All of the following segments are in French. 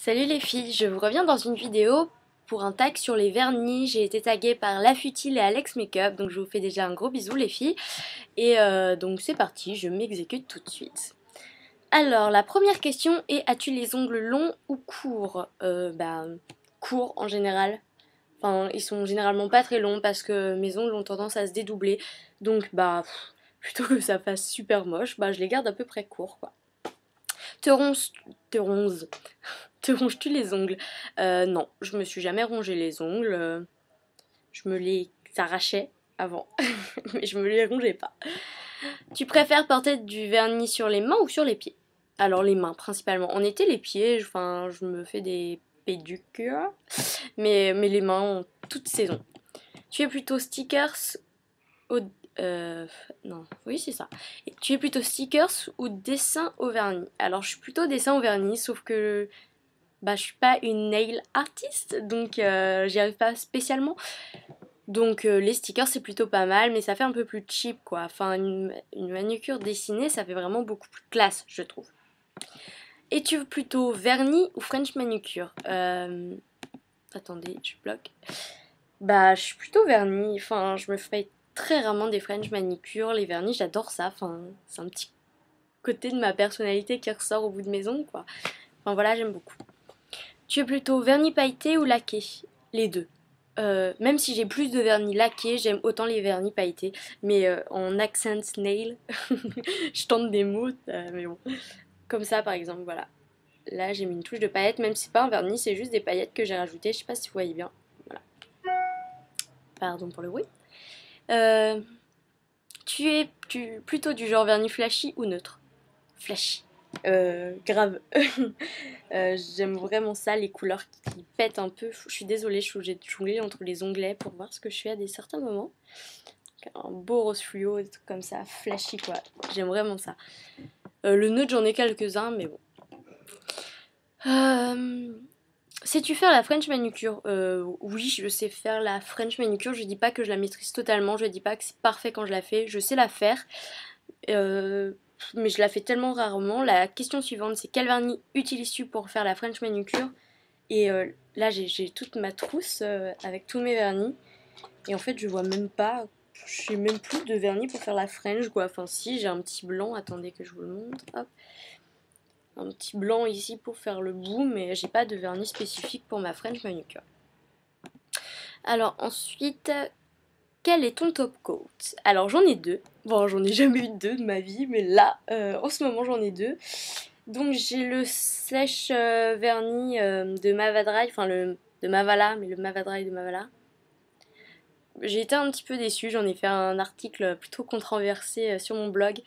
Salut les filles, je vous reviens dans une vidéo pour un tag sur les vernis. J'ai été taguée par La Futile et Alex Makeup, donc je vous fais déjà un gros bisou les filles. Et donc c'est parti, je m'exécute tout de suite. Alors la première question est, as-tu les ongles longs ou courts? Courts en général. Enfin, ils sont généralement pas très longs parce que mes ongles ont tendance à se dédoubler. Donc plutôt que ça fasse super moche, je les garde à peu près courts quoi. Te ronces, te ronces, te ronges-tu les ongles? Non, je me suis jamais rongé les ongles. Je me les arrachais avant, mais je me les rongeais pas. Tu préfères porter du vernis sur les mains ou sur les pieds? Alors les mains principalement. En été les pieds, je me fais des pédicures, mais les mains en toute saison. Tu es plutôt stickers au non, oui c'est ça. Et tu es plutôt stickers ou dessin au vernis? Alors je suis plutôt dessin au vernis, sauf que je suis pas une nail artiste, donc j'y arrive pas spécialement. Donc les stickers c'est plutôt pas mal, mais ça fait un peu plus cheap quoi. Enfin une manucure dessinée ça fait vraiment beaucoup plus classe je trouve. Es-tu plutôt vernis ou French manucure? Attendez, je bloque. Je suis plutôt vernis, enfin je me fais très rarement des French manicures, les vernis j'adore ça, enfin c'est un petit côté de ma personnalité qui ressort au bout de mes ongles quoi. Enfin voilà, j'aime beaucoup. Tu es plutôt vernis pailleté ou laqué? Les deux. Même si j'ai plus de vernis laqué, j'aime autant les vernis pailletés. Mais en accent nail, je tente des mots, mais bon. Comme ça par exemple, voilà. Là j'ai mis une touche de paillettes, même si c'est pas un vernis, c'est juste des paillettes que j'ai rajoutées. Je sais pas si vous voyez bien. Voilà. Pardon pour le bruit. Euh, tu plutôt du genre vernis flashy ou neutre? Flashy. Grave. J'aime vraiment ça, les couleurs qui pètent un peu. Je suis désolée, je suis obligée de jongler entre les onglets pour voir ce que je fais à des certains moments. Un beau rose fluo, des trucs comme ça, flashy quoi. J'aime vraiment ça. Le neutre, j'en ai quelques-uns, mais bon. Sais-tu faire la French manucure? Oui, je sais faire la French manucure. Je dis pas que je la maîtrise totalement. Je dis pas que c'est parfait quand je la fais. Je sais la faire. Mais je la fais tellement rarement. La question suivante, c'est quel vernis utilises-tu pour faire la French manucure? Et là, j'ai toute ma trousse avec tous mes vernis. Et en fait, je vois même pas. J'ai même plus de vernis pour faire la French, quoi. Enfin, si, j'ai un petit blanc. Attendez que je vous le montre. Hop. Un petit blanc ici pour faire le bout, mais j'ai pas de vernis spécifique pour ma French manucure. Alors, ensuite, quel est ton top coat? Alors, j'en ai deux. Bon, j'en ai jamais eu deux de ma vie, mais là, en ce moment, j'en ai deux. Donc j'ai le sèche vernis de Mavadry, enfin de Mavala, mais le Mavadry de Mavala. J'ai été un petit peu déçue, j'en ai fait un article plutôt controversé sur mon blog,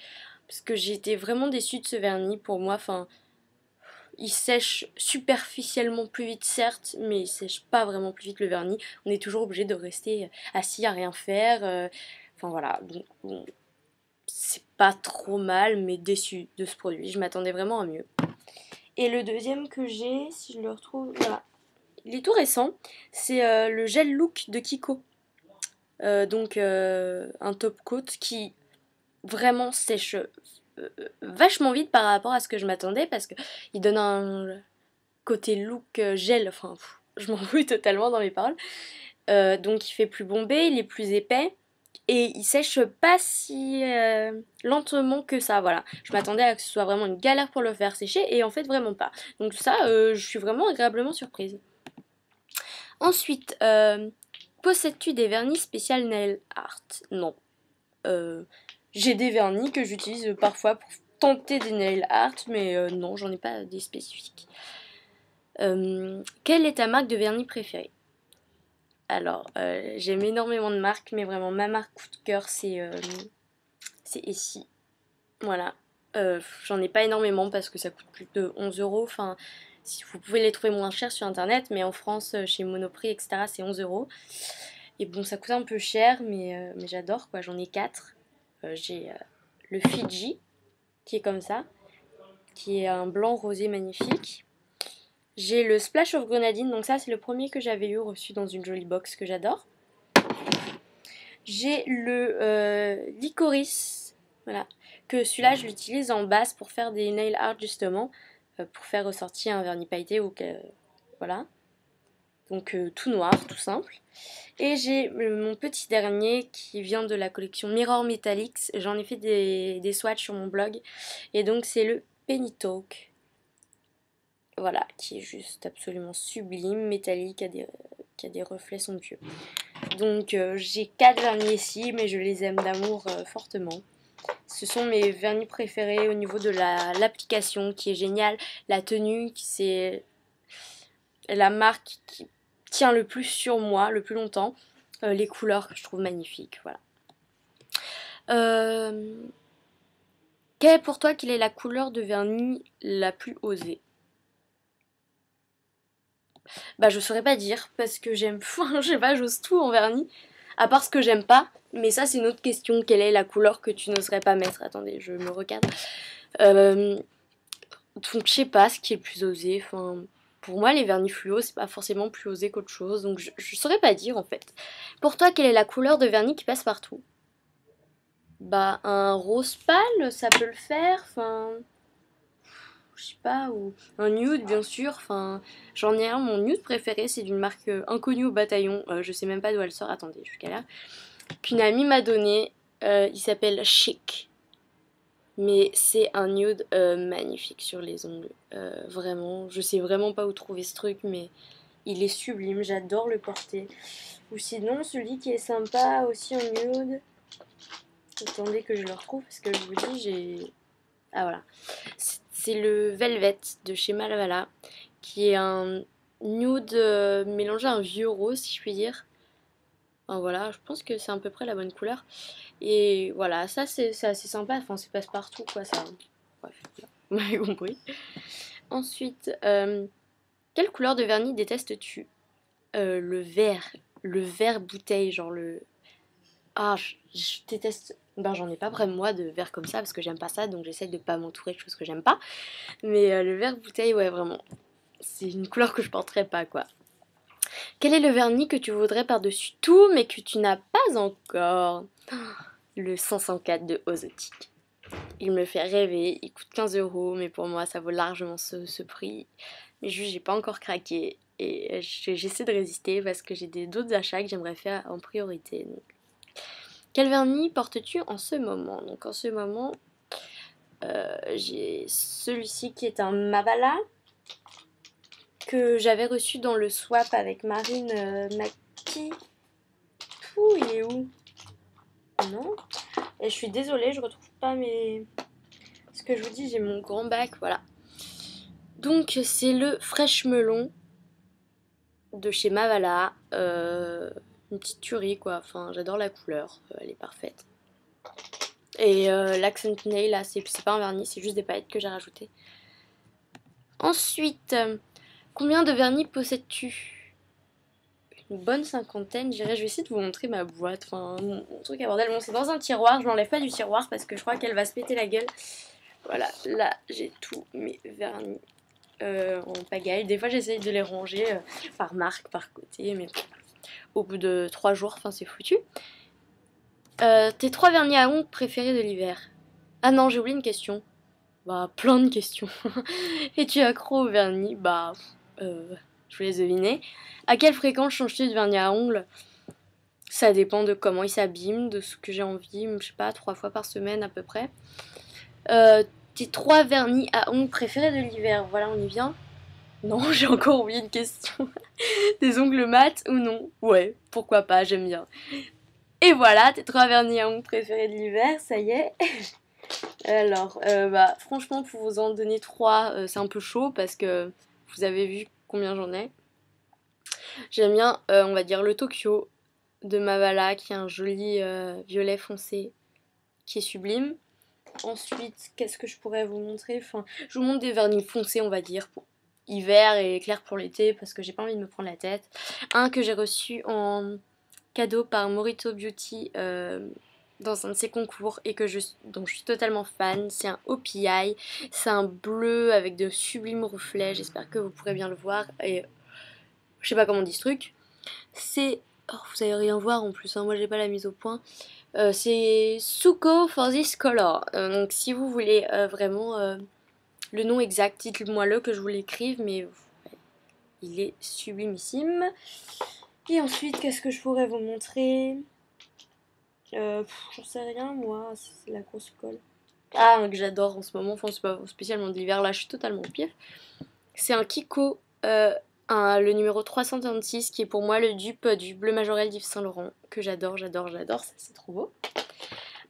parce que j'ai été vraiment déçue de ce vernis pour moi. Enfin, il sèche superficiellement plus vite certes, mais il sèche pas vraiment plus vite le vernis. On est toujours obligé de rester assis à rien faire. Enfin voilà, donc bon, c'est pas trop mal, mais déçue de ce produit. Je m'attendais vraiment à mieux. Et le deuxième que j'ai, si je le retrouve, voilà. Il est tout récent, c'est le gel look de Kiko. Un top coat qui vraiment sèche vachement vite par rapport à ce que je m'attendais parce qu'il donne un côté look gel, enfin je m'embrouille totalement dans mes paroles. Donc il fait plus bombé, il est plus épais et il sèche pas si lentement que ça, voilà. Je m'attendais à ce que ce soit vraiment une galère pour le faire sécher et en fait vraiment pas. Donc ça, je suis vraiment agréablement surprise. Ensuite, possèdes-tu des vernis spécial nail art? Non. J'ai des vernis que j'utilise parfois pour tenter des nail art, mais non, j'en ai pas des spécifiques. Quelle est ta marque de vernis préférée? Alors, j'aime énormément de marques, mais vraiment ma marque coup de cœur, c'est Essie. Voilà. J'en ai pas énormément parce que ça coûte plus de 11 €. Enfin, si vous pouvez les trouver moins chers sur internet, mais en France, chez Monoprix, etc., c'est 11 €. Et bon, ça coûte un peu cher, mais j'adore quoi. J'en ai 4. J'ai le Fiji, qui est comme ça, qui est un blanc rosé magnifique. J'ai le Splash of Grenadine, donc ça, c'est le premier que j'avais eu reçu dans une jolie box que j'adore. J'ai le Licorice, voilà, que celui-là, je l'utilise en base pour faire des nail art justement. pour faire ressortir un vernis pailleté ou voilà. Donc tout noir, tout simple. Et j'ai mon petit dernier qui vient de la collection Mirror Metallics. J'en ai fait des swatchs sur mon blog. Et donc c'est le Penny Talk. Voilà, qui est juste absolument sublime, métallique, qui a des reflets somptueux. Donc j'ai 4 vernis ici, mais je les aime d'amour fortement. Ce sont mes vernis préférés au niveau de l'application qui est géniale. La tenue, c'est la marque qui tient le plus sur moi, le plus longtemps. Les couleurs que je trouve magnifiques, voilà. Pour toi, quelle est la couleur de vernis la plus osée? Bah je saurais pas dire, parce que j'aime, je sais pas, j'ose tout en vernis. À part ce que j'aime pas, mais ça c'est une autre question. Quelle est la couleur que tu n'oserais pas mettre? Attendez, je me recadre. Donc je sais pas ce qui est le plus osé. Enfin, pour moi les vernis fluo c'est pas forcément plus osé qu'autre chose. Donc je saurais pas dire en fait. Pour toi quelle est la couleur de vernis qui passe partout? Bah un rose pâle ça peut le faire. Enfin je sais pas, ou un nude bien sûr, enfin j'en ai un, mon nude préféré c'est d'une marque inconnue au bataillon, je sais même pas d'où elle sort, attendez je galère, qu'une amie m'a donné, il s'appelle Chic, mais c'est un nude magnifique sur les ongles, vraiment, je sais vraiment pas où trouver ce truc mais il est sublime, j'adore le porter. Ou sinon celui qui est sympa aussi en nude, attendez que je le retrouve parce que je vous dis j'ai... Ah voilà, c'est le Velvet de chez Malvala, qui est un nude mélangé à un vieux rose si je puis dire. Enfin, voilà, je pense que c'est à peu près la bonne couleur. Et voilà, ça c'est assez sympa, enfin c'est passe-partout quoi ça. Bref, vous m'avez compris. Ensuite, quelle couleur de vernis détestes-tu? Le vert bouteille, genre le... Ah, je déteste... Ben j'en ai pas près de moi de verre comme ça parce que j'aime pas ça, donc j'essaie de pas m'entourer de choses que j'aime pas. Mais le vert bouteille, ouais, vraiment. C'est une couleur que je porterais pas, quoi. Quel est le vernis que tu voudrais par-dessus tout, mais que tu n'as pas encore? Le 504 de Ozotique. Il me fait rêver, il coûte 15 €, mais pour moi, ça vaut largement ce prix. Mais juste, j'ai pas encore craqué. Et j'essaie de résister parce que j'ai d'autres achats que j'aimerais faire en priorité. Donc. Quel vernis portes-tu en ce moment? Donc en ce moment, j'ai celui-ci qui est un Mavala que j'avais reçu dans le swap avec Marine Maki. Pouh, il est où? Non. Et je suis désolée, je retrouve pas mes... Ce que je vous dis, j'ai mon grand bac, voilà. Donc c'est le Fresh Melon de chez Mavala. Une petite tuerie quoi, enfin j'adore la couleur, elle est parfaite. Et l'accent nail là, c'est pas un vernis, c'est juste des paillettes que j'ai rajoutées. Ensuite, combien de vernis possèdes-tu? Une bonne cinquantaine, je vais essayer de vous montrer ma boîte, enfin mon truc à bordel. Bon, c'est dans un tiroir, je l'enlève pas du tiroir parce que je crois qu'elle va se péter la gueule. Voilà, là j'ai tous mes vernis en pagaille. Des fois j'essaye de les ranger par marque, par côté, mais au bout de 3 jours, enfin c'est foutu. Tes 3 vernis à ongles préférés de l'hiver? Ah non, j'ai oublié une question. Bah, plein de questions. Es-tu accro au vernis? Bah, je vous laisse deviner. À quelle fréquence changes-tu de vernis à ongles? Ça dépend de comment il s'abîme, de ce que j'ai envie, je sais pas, 3 fois par semaine à peu près. Tes 3 vernis à ongles préférés de l'hiver? Voilà, on y vient. Non, j'ai encore oublié une question. Des ongles mat ou non? Ouais, pourquoi pas, j'aime bien. Et voilà, tes 3 vernis à ongles préférés de l'hiver, ça y est. Alors, bah, franchement, pour vous en donner 3, c'est un peu chaud parce que vous avez vu combien j'en ai. J'aime bien, on va dire, le Tokyo de Mavala, qui est un joli violet foncé, qui est sublime. Ensuite, qu'est-ce que je pourrais vous montrer? Enfin, je vous montre des vernis foncés, on va dire, pour hiver et clair pour l'été, parce que j'ai pas envie de me prendre la tête. Un que j'ai reçu en cadeau par Morito Beauty dans un de ses concours et dont je suis totalement fan, c'est un OPI, c'est un bleu avec de sublimes reflets, j'espère que vous pourrez bien le voir, et je sais pas comment on dit ce truc, c'est... Oh, vous allez rien voir en plus, hein, moi j'ai pas la mise au point, c'est Suko for this color, donc si vous voulez vraiment le nom exact, dites-moi-le que je vous l'écrive, mais ouais, il est sublimissime. Et ensuite, qu'est-ce que je pourrais vous montrer? J'en sais rien, moi, c'est la grosse colle. Ah, que j'adore en ce moment, enfin c'est pas spécialement de l'hiver, là je suis totalement au pire. C'est un Kiko, le numéro 336, qui est pour moi le dupe du bleu majorel d'Yves Saint Laurent, que j'adore, ça c'est trop beau.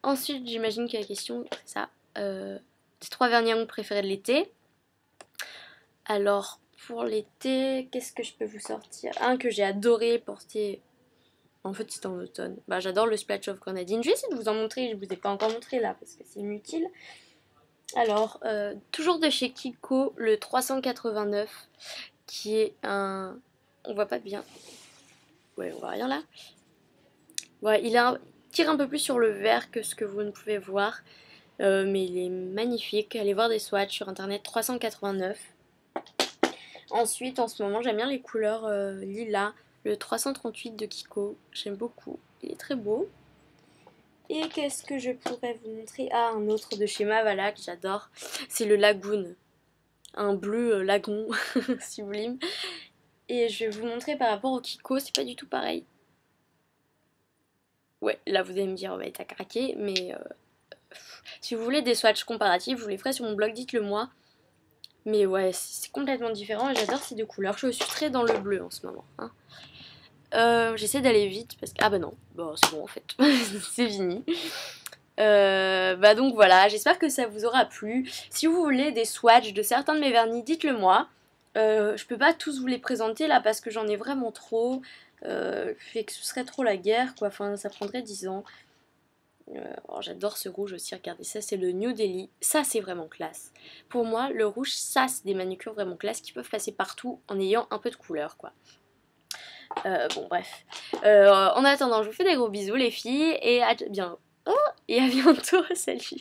Ensuite, j'imagine que la question, c'est ça, tes 3 vernis à ongles préférés de l'été. Alors, pour l'été, qu'est-ce que je peux vous sortir? Un que j'ai adoré porter... En fait, c'est en automne. Bah, j'adore le Splash of Grenadine. Je vais essayer de vous en montrer. Je vous ai pas encore montré là parce que c'est inutile. Alors, toujours de chez Kiko, le 389, qui est un... On voit pas bien. Ouais, on voit rien là. Voilà, tire un peu plus sur le vert que ce que vous ne pouvez voir. Mais il est magnifique. Allez voir des swatchs sur internet, 389. Ensuite, en ce moment, j'aime bien les couleurs lilas. Le 338 de Kiko, j'aime beaucoup. Il est très beau. Et qu'est-ce que je pourrais vous montrer? Ah, un autre de chez Mavala que j'adore. C'est le Lagoon. Un bleu lagon, sublime. Et je vais vous montrer par rapport au Kiko, c'est pas du tout pareil. Ouais, là vous allez me dire, ouais, t'as craqué, mais si vous voulez des swatchs comparatifs, je vous les ferai sur mon blog, dites-le moi. Mais ouais, c'est complètement différent et j'adore ces deux couleurs. Je suis très dans le bleu en ce moment. Hein. J'essaie d'aller vite parce que... Ah bah non, bon, c'est bon en fait, c'est fini. Bah donc voilà, j'espère que ça vous aura plu. Si vous voulez des swatchs de certains de mes vernis, dites-le moi. Je peux pas tous vous les présenter là parce que j'en ai vraiment trop. Et que ce serait trop la guerre quoi, enfin ça prendrait 10 ans. Oh, j'adore ce rouge aussi, regardez ça, c'est le New Delhi. Ça c'est vraiment classe. Pour moi, le rouge, ça c'est des manucures vraiment classe qui peuvent passer partout en ayant un peu de couleur quoi. Bon bref. En attendant, je vous fais des gros bisous les filles et à bientôt. Oh, et à bientôt, salut.